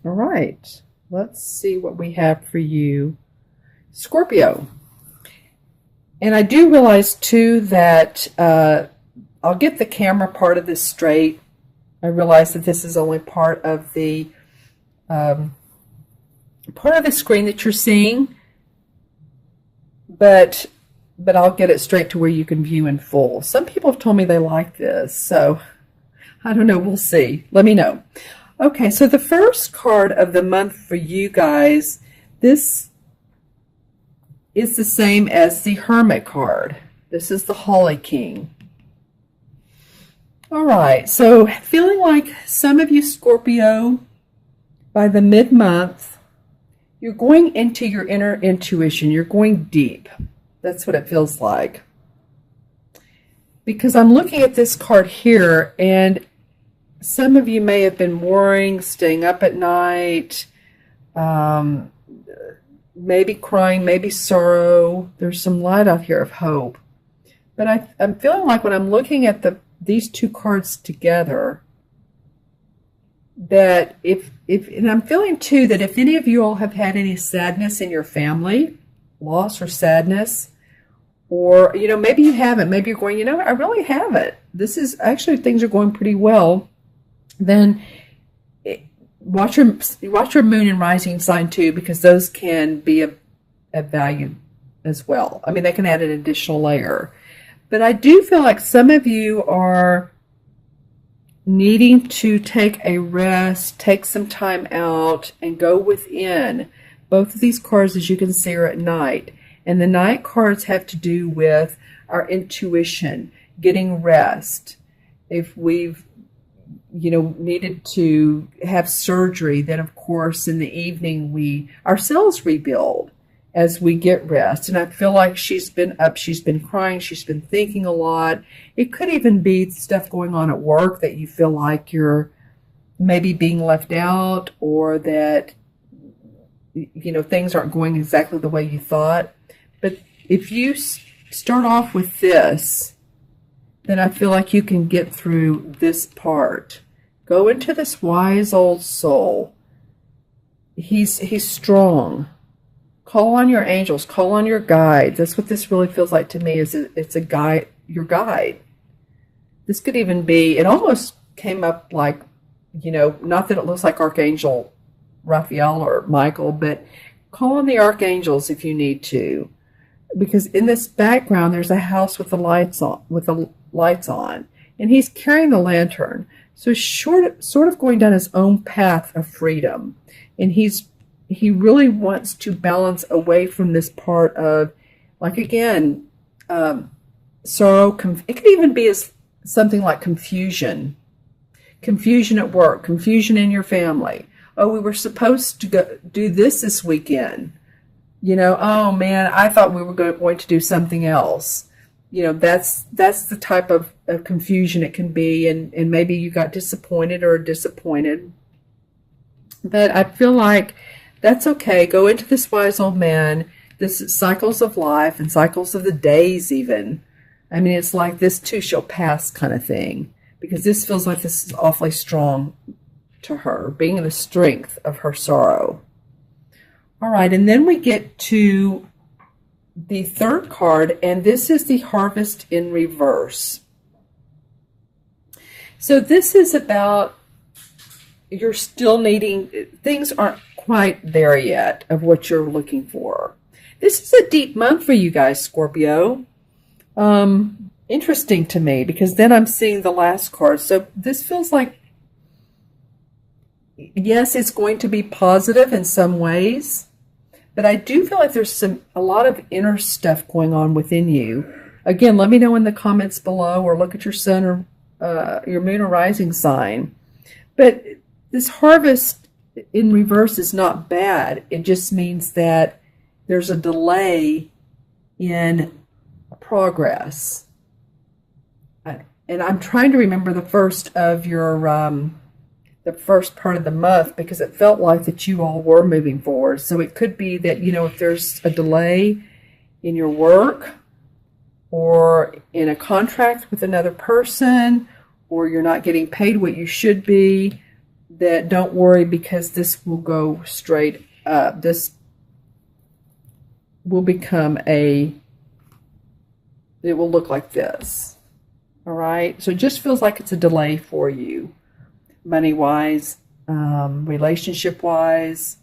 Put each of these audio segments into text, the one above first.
All right. Let's see what we have for you, Scorpio. And I do realize too that I'll get the camera part of this straight. I realize that this is only um, part of the screen that you're seeing, but I'll get it straight to where you can view in full. Some people have told me they like this, so I don't know. We'll see. Let me know. Okay, so the first card of the month for you guys, this is the same as the Hermit card. This is the Holly King. All right, so feeling like some of you Scorpio, by the mid-month, you're going into your inner intuition. You're going deep. That's what it feels like. Because I'm looking at this card here, and some of you may have been worrying, staying up at night, maybe crying, maybe sorrow. There's some light out here of hope. But I'm feeling like when I'm looking at these two cards together, that and I'm feeling too that if any of you all have had any sadness in your family, loss or sadness, or, maybe you haven't, maybe you're going, I really haven't. This is actually, things are going pretty well. Then watch your moon and rising sign too, because those can be of value as well. I mean, they can add an additional layer. But I do feel like some of you are needing to take a rest, take some time out, and go within. Both of these cards, as you can see, are at night. And the night cards have to do with our intuition, getting rest. If we've needed to have surgery, then of course in the evening our cells rebuild as we get rest. And I feel like she's been up, she's been crying, she's been thinking a lot. It could even be stuff going on at work that you feel like you're maybe being left out, or that things aren't going exactly the way you thought. But if you start off with this, then I feel like you can get through this part. Go into this wise old soul. He's strong. Call on your angels. Call on your guides. That's what this really feels like to me. It's a guide, your guide. This could even be. It almost came up like, not that it looks like Archangel Raphael or Michael, but call on the archangels if you need to, because in this background there's a house with the lights on, and he's carrying the lantern. So sort of going down his own path of freedom. And he really wants to balance away from this part of, like, again, sorrow. It could even be as something like confusion at work, confusion in your family. Oh, we were supposed to go do this weekend. Oh man, I thought we were going to do something else. That's the type of confusion it can be, and maybe you got disappointed. But I feel like that's okay. Go into this wise old man. This is cycles of life and cycles of the days even. I mean, it's like this too shall pass kind of thing, because this feels like this is awfully strong to her, being in the strength of her sorrow. All right, and then we get to the third card, and this is the Harvest in reverse. So this is about you're still needing, things aren't quite there yet of what you're looking for. This is a deep month for you guys, Scorpio. Interesting to me, because then I'm seeing the last card. So this feels like, yes, it's going to be positive in some ways, but I do feel like there's a lot of inner stuff going on within you. Again, let me know in the comments below, or look at your sun or your moon or rising sign. But this harvest in reverse is not bad. It just means that there's a delay in progress. And I'm trying to remember the first of your the first part of the month, because it felt like that you all were moving forward. So it could be that, if there's a delay in your work, or in a contract with another person, or you're not getting paid what you should be, that don't worry, because this will go straight up. This will become it will look like this. All right. So it just feels like it's a delay for you, money-wise, relationship-wise.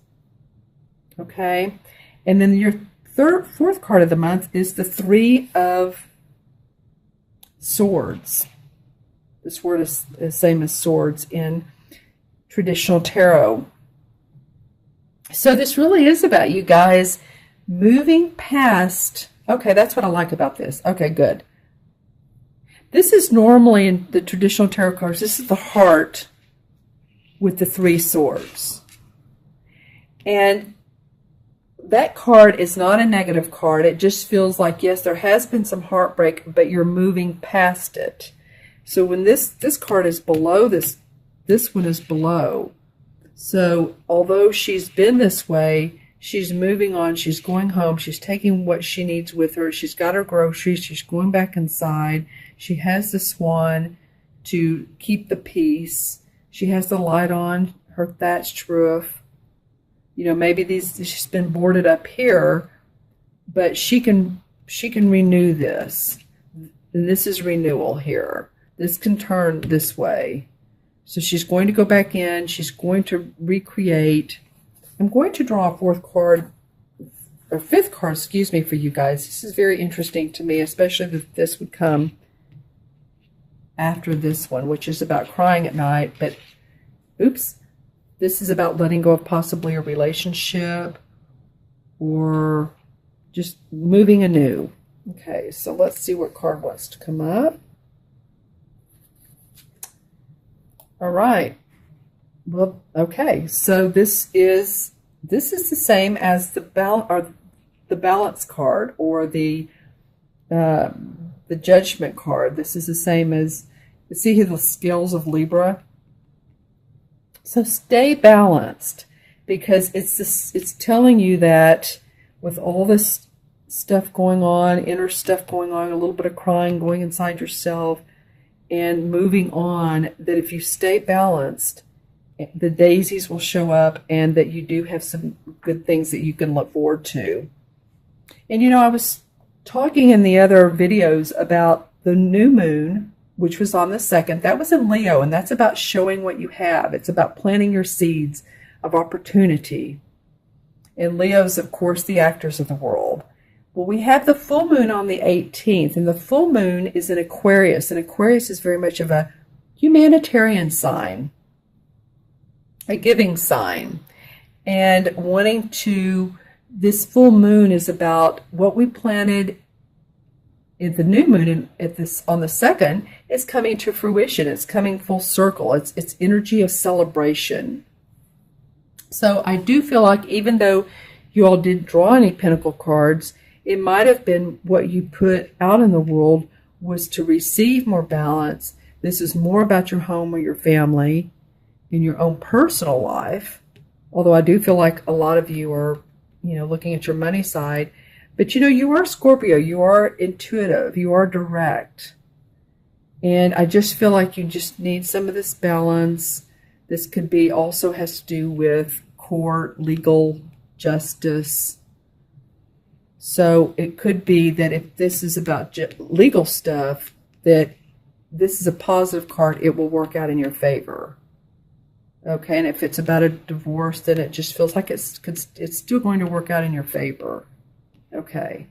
Okay. And then your fourth card of the month is the Three of Swords. This word is the same as swords in traditional tarot. So this really is about you guys moving past. Okay, that's what I like about this. Okay, good. This is normally in the traditional tarot cards, this is the heart with the Three Swords. And that card is not a negative card. It just feels like, yes, there has been some heartbreak, but you're moving past it. So when this card is below this one is below. So although she's been this way, she's moving on. She's going home. She's taking what she needs with her. She's got her groceries. She's going back inside. She has the swan to keep the peace. She has the light on her thatched roof. You know, maybe she's been boarded up here, but she can renew this. And this is renewal here. This can turn this way. So she's going to go back in. She's going to recreate. I'm going to draw a fifth card, excuse me, for you guys. This is very interesting to me, especially that this would come after this one, which is about crying at night. But, oops, this is about letting go of possibly a relationship or just moving anew. Okay, so let's see what card wants to come up. All right. Well, okay. So this is the same as the balance card or the judgment card. This is the same as, see here, the scales of Libra. So stay balanced, because it's telling you that with all this stuff going on, inner stuff going on, a little bit of crying going inside yourself, and moving on, that if you stay balanced, the daisies will show up, and that you do have some good things that you can look forward to. And you know, I was talking in the other videos about the new moon, which was on the 2nd. That was in Leo, and that's about showing what you have. It's about planting your seeds of opportunity. And Leo's, of course, the actors of the world. Well, we have the full moon on the 18th, and the full moon is in Aquarius, and Aquarius is very much of a humanitarian sign, a giving sign. And this full moon is about what we planted in the new moon on the 2nd is coming to fruition. It's coming full circle. It's energy of celebration. So I do feel like, even though you all didn't draw any Pentacle cards, it might have been what you put out in the world was to receive more balance. This is more about your home or your family in your own personal life. Although I do feel like a lot of you are, looking at your money side. But, you are Scorpio. You are intuitive. You are direct. And I just feel like you just need some of this balance. This could be also has to do with court, legal, justice. So it could be that if this is about legal stuff, that this is a positive card. It will work out in your favor. Okay, and if it's about a divorce, then it just feels like it's still going to work out in your favor. Okay.